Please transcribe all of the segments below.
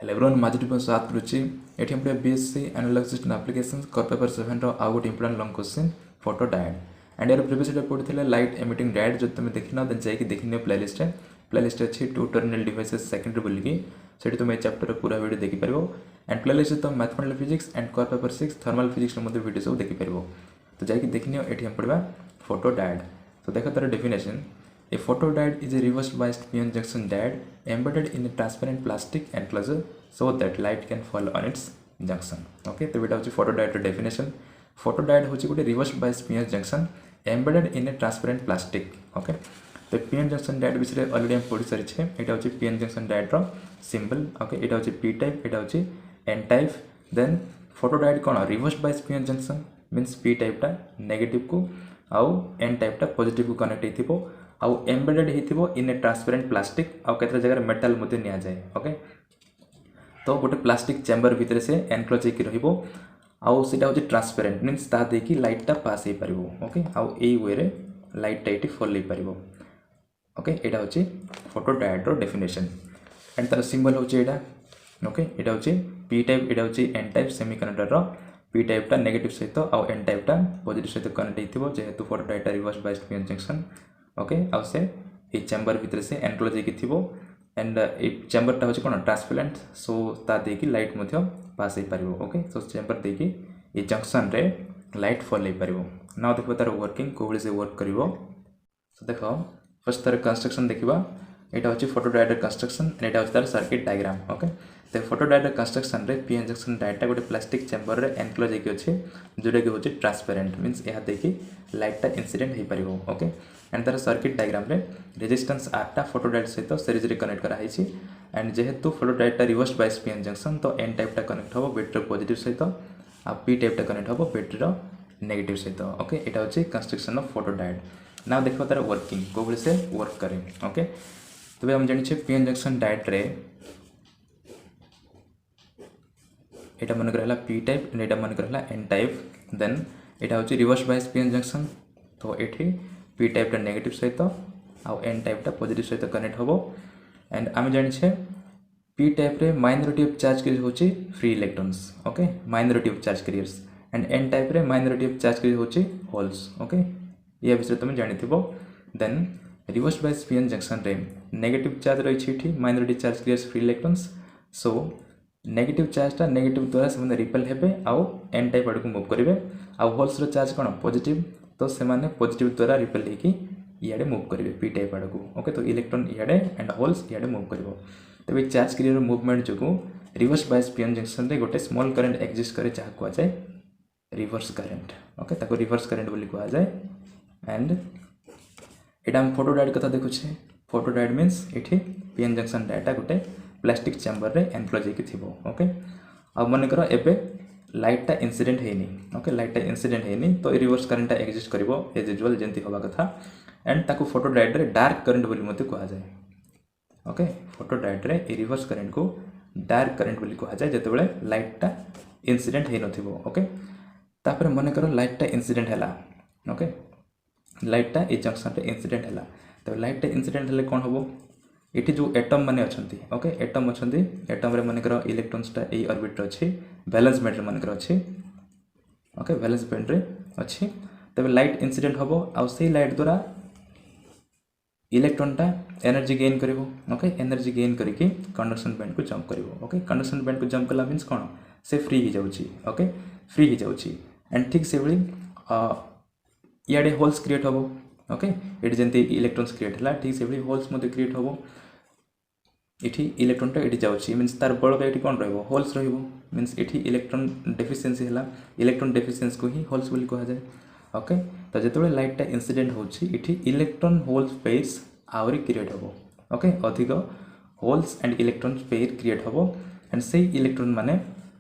LeBron माजिटिव साथ रुचि एठी हम बीएससी एनालिसिस एंड एप्लीकेशंस कर पेपर 7 रो आ गोटे important long question photo diode and यार प्रीवियस वीडियो पढ़िथिले लाइट एमिटिंग डायोड जो तुम देखिना देन जाई कि देखिनियो प्लेलिस्ट अछि टू टर्मिनल डिवाइसेस सेकेंडरी बोली की सेठी तुम ए चैप्टर पूरा वीडियो देखि परबो एंड प्लेलिस्ट तो मैथमेटिकल फिजिक्स एंड कर पेपर 6 थर्मल फिजिक्स मध्ये वीडियो सब देखि परबो तो जाई कि देखिनियो एठी हम पढ़बा फोटो डायोड तो देखो तार definition A photodiode is a reverse biased PN junction diode embedded in a transparent plastic enclosure so that light can fall on its junction. Okay, तो बेटा होची photodiode रो definition. Photodiode होची गोटे reverse biased PN junction embedded in a transparent plastic. Okay, तो PN junction diode विषय already हम पढ़ी सारी छे. एटा होची PN junction diode रो symbol. Okay, एटा होची P type, एटा होची N type. Then photodiode कोन reverse biased PN junction means P type टा negative को आउ N type टा positive को connect हेतिबो आउ एम्बेडेड हेतिबो इन ए ट्रांसपेरेंट प्लास्टिक आउ केतरा जगह मेटल मध्ये निया जाए. ओके, तो गोटे प्लास्टिक चेंबर भितर से एनक्लोज हेकि रहिबो आउ सेटा होची ट्रांसपेरेंट मींस ता देकी लाइट टा पास हे परिबो. ओके, आउ एई वे रे लाइट टा एटी फॉल हे परिबो. ओके, एटा होची फोटो डायोड रो डेफिनेशन एंड तार सिंबल होची एटा. ओके, एटा होची पी टाइप, एटा होची एन टाइप सेमीकंडक्टर रो पी टाइप टा नेगेटिव सहित आउ एन टाइप टा पॉजिटिव सहित कनेक्ट हेतिबो जेहेतु फोटो डायोड टा reverse biased PN junction. Okay, आउ से ए चैम्बर भितर से एनक्लोज हेकि थिबो एंड ए चैम्बर टा होची कोन ट्रांसपेरेंट सो ता देकी लाइट मध्ये पास हे परिबो. ओके, सो चैम्बर देकी ए जंक्शन रे लाइट फॉल हे परिबो. नाउ देखबो तार वर्किंग कोबळे से वर्क करिवो. सो देखो फर्स्ट तार कंस्ट्रक्शन देखिबा. एटा होची फोटो डायोड कंस्ट्रक्शन एंड एटा होची तार सर्किट डायग्राम. ओके, तो फोटो डायोड कंस्ट्रक्शन रे पीएन जंक्शन डायोड टा गोटे प्लास्टिक चैम्बर रे एनक्लोज हेकि अछि जोटा कि होची ट्रांसपेरेंट मींस एहा देखि लाइट टा इंसिडेंट हे परिबो. ओके, एंड तार सर्किट डायग्राम रे रेजिस्टेंस आर टा फोटो डायोड सहित सीरीज रे कनेक्ट करा हिची एंड जेहेतु फोटो डायोड टा रिवर्स बायस पीएन जंक्शन तो एन टाइप टा कनेक्ट होबो बैटरी पॉजिटिव सहित आ पी टाइप टा कनेक्ट होबो बैटरी रो नेगेटिव सहित. ओके, एटा होची construction of photo diode. Now देखो तार वर्किंग कोबळे से वर्क करे. ओके, तबे हम जानि छे पीएन जंक्शन डायोड रे एटा मन करला पी टाइप एंड एटा मन करला एन टाइप. देन एटा होची रिवर्स बायस पीएन जंक्शन तो एठी पी टाइप टा नेगेटिव सहित आउ एन टाइप टा पॉजिटिव सहित कनेक्ट होबो एंड आमे जानि छे पी टाइप रे माइनॉरिटी ऑफ चार्ज कैरियर होची free electrons. Okay, minority of charge carriers and N type रे माइनॉरिटी ऑफ चार्ज कैरियर होची होल्स. ओके, ये विषय तुम जानिथिबो. Then reverse bias PN junction रे नेगेटिव चार्ज रही छी minority charge carriers free electrons so negative charge टा नेगेटिव द्वारा से रिपेल हेबे आउ एन टाइप आड़ को मूव करेंगे आउ होल्स रो चार्ज कोन पॉजिटिव तो से माने पॉजिटिव द्वारा रिपेल हेकि इयाडे मूव करेंगे पी टाइप आड़ को. ओके, तो इलेक्ट्रॉन इयाडे एंड होल्स इयाडे मूव करिवो. तबे चार्ज कैरियर मूवमेंट जोगु रिवर्स बायस पीएन जंक्शन रे गोटे स्मॉल करंट एक्जिस्ट करे जहा को जाय रिवर्स करंट. ओके, ताको रिवर्स करंट बोली को जाय एंड एटा हम फोटो डायोड कथा देखु छे. फोटो डायोड मींस एठी पीएन जंक्शन डाटा गोटे प्लास्टिक चैम्बर रे एनक्लोज हेकि थिबो. ओके, अब मन करो एबे लाइट टा इंसिडेंट हेनी. ओके, लाइट टा इंसिडेंट हेनी तो रिवर्स करंट टा एक्जिस्ट करिवो एज यूजुअल जेंति होबा कथा एंड ताको फोटो डायोड रे डार्क करंट बोली मते कहा जाय. ओके, फोटो डायोड रे ए रिवर्स करंट को डार्क करंट बोली कहा जाय जेते बेले लाइट टा इंसिडेंट हे नथिबो. ओके, तापर मन करो लाइट टा इंसिडेंट हैला. ओके, लाइट टा ए जंक्शन रे इंसिडेंट हैला तो लाइट टा इंसिडेंट हेले कोन होबो एठी जो एटम माने अछंती. ओके, एटम अछंती एटम रे मन करो इलेक्ट्रॉन्स टा ए ऑर्बिट रे अछि वैलेंस बैंड रे मन करो अछि. ओके, वैलेंस बैंड रे अछि तबे लाइट इंसिडेंट होबो आ सेही लाइट द्वारा इलेक्ट्रॉन टा एनर्जी गेन करिवो. ओके, एनर्जी गेन करिकि कंडक्शन बैंड को जंप करिवो. ओके, कंडक्शन बैंड को जंप कला मींस कोन से फ्री ही जाउची. ओके, फ्री ही जाउची एंड ठीक से बली इयाडे होल्स क्रिएट होबो. ओके, एटी जेंति इलेक्ट्रॉन्स क्रिएट हला ठीक से बली होल्स मध्ये क्रिएट होबो. एठी इलेक्ट्रॉन टा एटी जाउची मींस तार बळ एटी कोन रहबो होल्स रहबो मींस एठी इलेक्ट्रॉन डेफिशिएंसी हला इलेक्ट्रॉन डेफिशिएंसी को ही होल्स बोली कहा जाय. ओके, तो जेतबे लाइट टा इंसिडेंट होची एठी इलेक्ट्रॉन होल्स पेयर्स आवरी क्रिएट होबो. ओके, अधिक holes and electron pair create होबो एंड से इलेक्ट्रॉन माने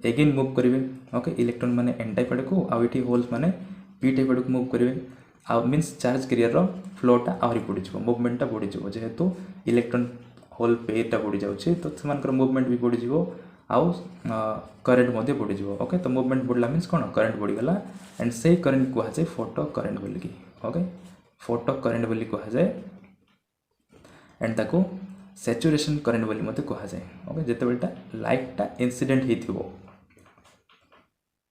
अगेन मूव करिवे. ओके, इलेक्ट्रॉन माने एन टाइप आड़ को आ एठी होल्स माने पी टाइप आड़ को मूव करिवे आ मींस चार्ज कैरियर रो फ्लो टा आवरी बढ़ी जिवो मूवमेंट टा बढ़ी जिवो जेहेतु इलेक्ट्रॉन होल पेयर टा बढ़ी जाउची तो सेमानकर मूवमेंट भी बढ़ी जिवो आउ करंट मध्ये बढ़ी जिवो. ओके, तो मूवमेंट बढ़ला मींस कोन करंट बढ़ी गला एंड से करंट को जाय फोटो करंट बोली की. ओके, फोटो करंट बोली को जाय एंड ताको सैचुरेशन करंट बोली मते कहा जाए। ओके जेते बेलटा लाइटटा इंसिडेंट हेथिबो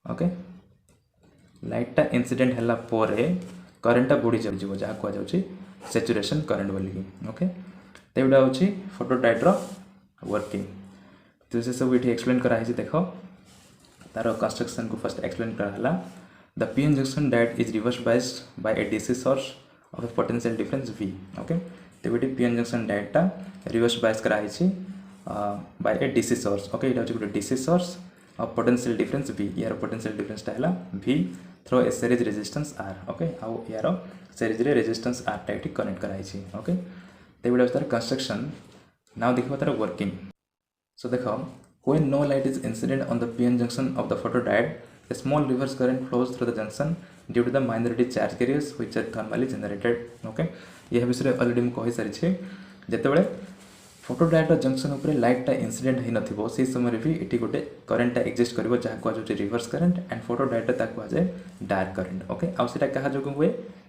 ओके लाइटटा इंसिडेंट हला पोरे करंटटा बुडी जाउ जहा कहा जाउची सैचुरेशन करंट बोली। ओके तेबडा होची फोटोडायोड रो वर्किंग। तो से सब इठी एक्सप्लेन करा है देखो तार कंस्ट्रक्शन को फर्स्ट एक्सप्लेन करा the PN junction diode is reverse biased by a DC source of a potential difference V। Okay तो बेटी पीएन जंक्शन डायोडटा रिवर्स बायस करा है by a DC source. Okay इटा होची DC source of potential difference V। यार potential difference टा हला V through a series resistance R। Okay आउ यार सीरीज रे रेजिस्टेंस R टा इठी कनेक्ट करा है। ओके तो बेटा तार कंस्ट्रक्शन नाउ देखो तार वर्किंग। So देखो when no light is incident on the PN junction of the photodiode, a small reverse current flows through the junction due to the minority charge carriers which are thermally generated। okay यह विषय already मैं कहि सारी छी जेतेबेले photodiode junction ऊपर light टा incident हे नथिबो से समय भी एटी गोटे करंट टा एग्जिस्ट करबो जहा को जो रिवर्स करंट एंड फोटोडायोड ता को जाय डार्क करंट। ओके आ सेटा कहा जो हुए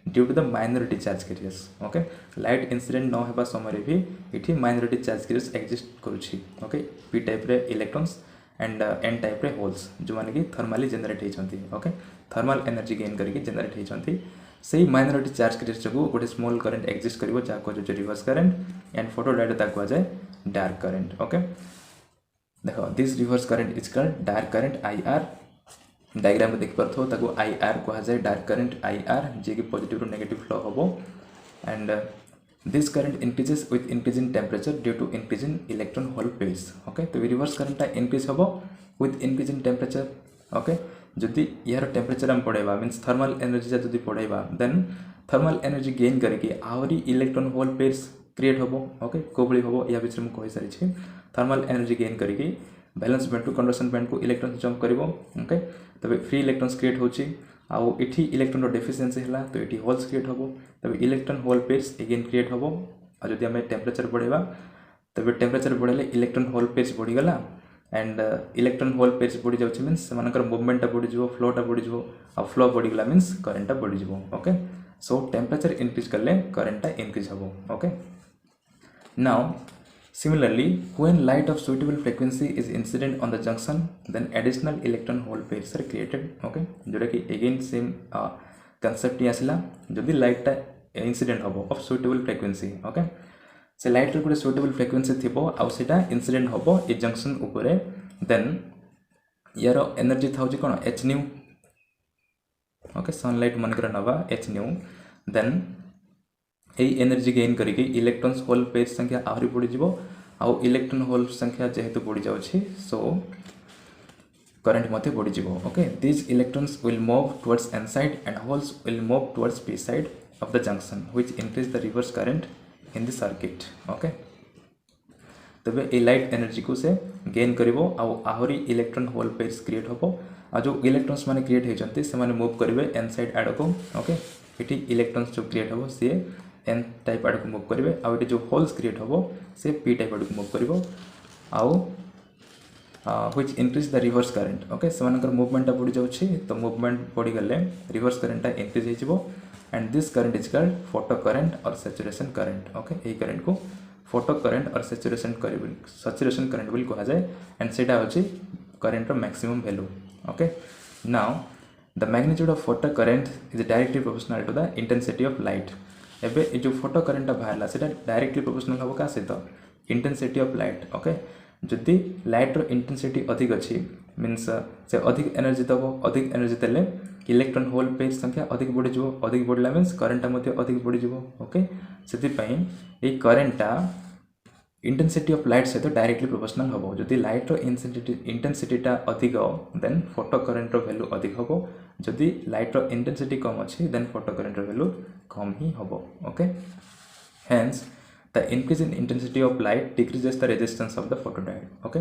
due to the minority charge carriers. Okay light incident न हेबा समय भी इठी माइनॉरिटी चार्ज कैरियर्स एग्जिस्ट करूछि। ओके पी टाइप रे इलेक्ट्रॉन्स एंड एन टाइप रे होल्स जो माने कि थर्मली जनरेट हेचंती। ओके थर्मल एनर्जी गेन करके जनरेट हेचंती सही माइनॉरिटी चार्ज कैरियर्स जो गोटे स्मॉल करंट एग्जिस्ट करिवो जा को जो रिवर्स करंट एंड फोटोडायोड ता को जाय डार्क करंट। ओके देखो this reverse current is called dark current IR। Diagram में देख पारथो ताको IR कहा जाए डार्क करंट IR जे कि पॉजिटिव टू नेगेटिव फ्लो होबो and this current increases with increase in temperature due to increase in electron hole pairs. Okay तो reverse current increase होबो with increase in temperature. Okay जदि यार temperature हम पढाइबा means thermal energy जदि पढाइबा then thermal energy gain करके आवरी इलेक्ट्रॉन होल पेयर्स क्रिएट होबो। ओके कोबली होबो या विषय में कहि सारी छी थर्मल एनर्जी गेन करके balance band to conduction band को इलेक्ट्रॉन जंप करिवो। ओके तबे फ्री इलेक्ट्रॉन्स क्रिएट होची आउ इठी इलेक्ट्रॉन रो डेफिशिएंसी हला तो इठी होल्स क्रिएट होबो तबे electron hole pairs again create होबो। आ जदि हम टेम्परेचर बढ़ेबा तबे टेम्परेचर बढ़ले इलेक्ट्रॉन होल पेयर्स बढ़ी गला एंड इलेक्ट्रॉन होल पेयर्स बढ़ी जाउची मींस सेमानकर मूवमेंट टा बढ़ी जिवो फ्लो टा बढ़ी जिवो आ फ्लो बढ़ी गला मींस करंट टा बढ़ी जिवो। ओके सो टेम्परेचर इंक्रीज करले करंट टा इंक्रीज होबो। Okay now similarly when light of suitable frequency is incident on the junction then additional electron hole pairs are created। okay जोटा कि again same concept ही आसिला जदि light टा incident होबो of suitable frequency। okay से light रो गुटे suitable frequency थिबो आ सेटा incident होबो ए junction ऊपरे देन यार एनर्जी थाउची कोन h nu। okay सनलाइट मन कर नवा h nu देन ए एनर्जी गेन करके इलेक्ट्रॉन्स होल पेयर संख्या आहुरी बढ़ी जिवो आउ इलेक्ट्रॉन होल संख्या जेहेतु बढ़ी जाउछि सो करंट मते बढ़ी जिवो। Okay this electrons will move towards n side and holes will move towards p side of the junction which increase the reverse current in the circuit. Okay तबे ए light energy को से gain करिवो आउ आहुरी electron hole pairs create होबो आ जो electrons माने create हेचंती से माने move करिवे n साइड आड़ को। ओके इठी इलेक्ट्रॉन्स जो क्रिएट होबो से n टाइप आड़ को मूव करिवे आ इठी जो होल्स क्रिएट होबो से p टाइप आड़ को मूव करिवो आउ which increase the reverse current. Okay सेमानकर मूवमेंट बढ़ी जाउछि तो मूवमेंट बढ़ी गले रिवर्स करंट इंक्रीज हेजिवो and this current is called photo current और सैचुरेशन करंट। ओके ए करंट को फोटो करंट और सैचुरेशन करंट बोली कहा जाए एंड सेटा होछि करंट रो maximum value. Okay now the magnitude of photo current is directly proportional to the intensity of light. एबे ए जो फोटो करंट बाहरला सेटा डायरेक्टली प्रोपोर्शनल होबो का सहित इंटेंसिटी ऑफ लाइट। ओके जदि लाइट रो इंटेंसिटी अधिक अछि मींस से अधिक एनर्जी दबो अधिक एनर्जी देले इलेक्ट्रॉन होल पेयर संख्या अधिक बढ़ी जिवो अधिक बढ़ला मींस करंट मध्ये अधिक बढ़ी जिवो। ओके सेति पई ए करंटटा इंटेंसिटी ऑफ लाइट सहित डायरेक्टली प्रोपोर्शनल होबो। जदि लाइट रो इंटेंसिटीटा अधिक देन फोटो करंट रो वैल्यू अधिक होबो जदि लाइट रो इंटेंसिटी कम अछि देन फोटो करंट रो वैल्यू कम ही होबो। Okay hence the increase in intensity of light decreases the resistance of the photodiode. Okay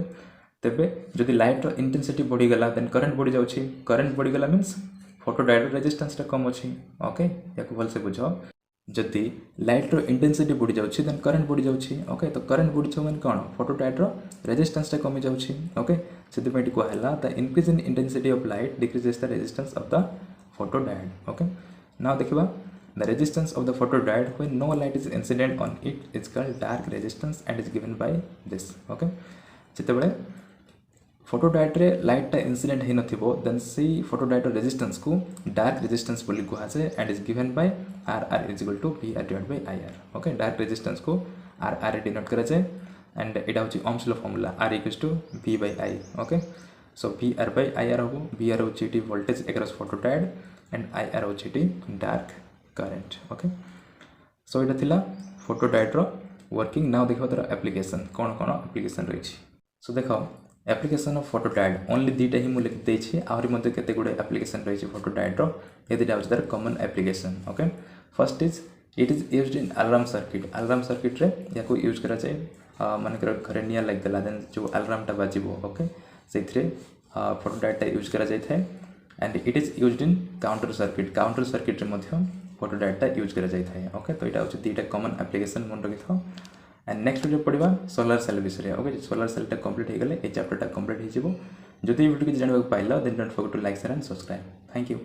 तबे जदि लाइट रो इंटेंसिटी बढ़ी गला देन करंट बढ़ी जाउछि करंट बढ़ी गला मींस फोटोडायोड रेजिस्टेंस टा कम अछि। ओके याको भल से बुझो जदि लाइट रो इंटेंसिटी बढ़ी जाउछि देन करंट बढ़ी जाउछि। ओके तो करंट बढ़ी छ माने कोन फोटोडायोड रो रेजिस्टेंस टा कमी जाउछि। ओके सेति पई को हला the increase in intensity of light decreases the resistance of the photodiode. Okay now देखिबा The resistance of the photodiode when no light is incident on it is called dark resistance and is given by this. Okay, जितेबाला photodiode रे light टा incident ही नथिबो then सी photodiode resistance को dark resistance बोली कुहा जाए and is given by RR is equal to VR divided by IR. Okay, dark resistance को RR denote करा जाए and इटा होची ohms law formula R equals to V by I. Okay, so VR by IR होबो VR होची T voltage across photodiode and IR होची T dark current. Okay, so इटा थिला photodiode रो working. now देखो तार application कौन कौन application रही छी. so देखो एप्लिकेशन ऑफ photodiode ओनली दुईटा ही मुझे लिखी आहरी मध्य केते गुडे एप्लिकेशन रही photodiode रो ये दुईटा होची तार common application. Okay, first is it is used in alarm circuit. Alarm circuit रे याको यूज करा जाए मानकर घरे निया लाग देला देन जो अलार्म टा बाजिबो. ओके, सेथरे photodiode टा यूज करा जाय थाए and it is used in counter circuit. Counter circuit रे मध्य photodiode टा यूज करा जाय थाए. ओके, तो इटा होची दुईटा कॉमन एप्लिकेशन मन रखिथो. एंड नेक्स्ट वीडियो पढ़ा सोलार सेल विषय. ओके, सोलार सेल टा कंप्लीट हो गले ए चैप्टर टा कंप्लीट हो जिवो. जदि वीडियो के जानबा पाइला then don't forget to like share and subscribe. Thank you.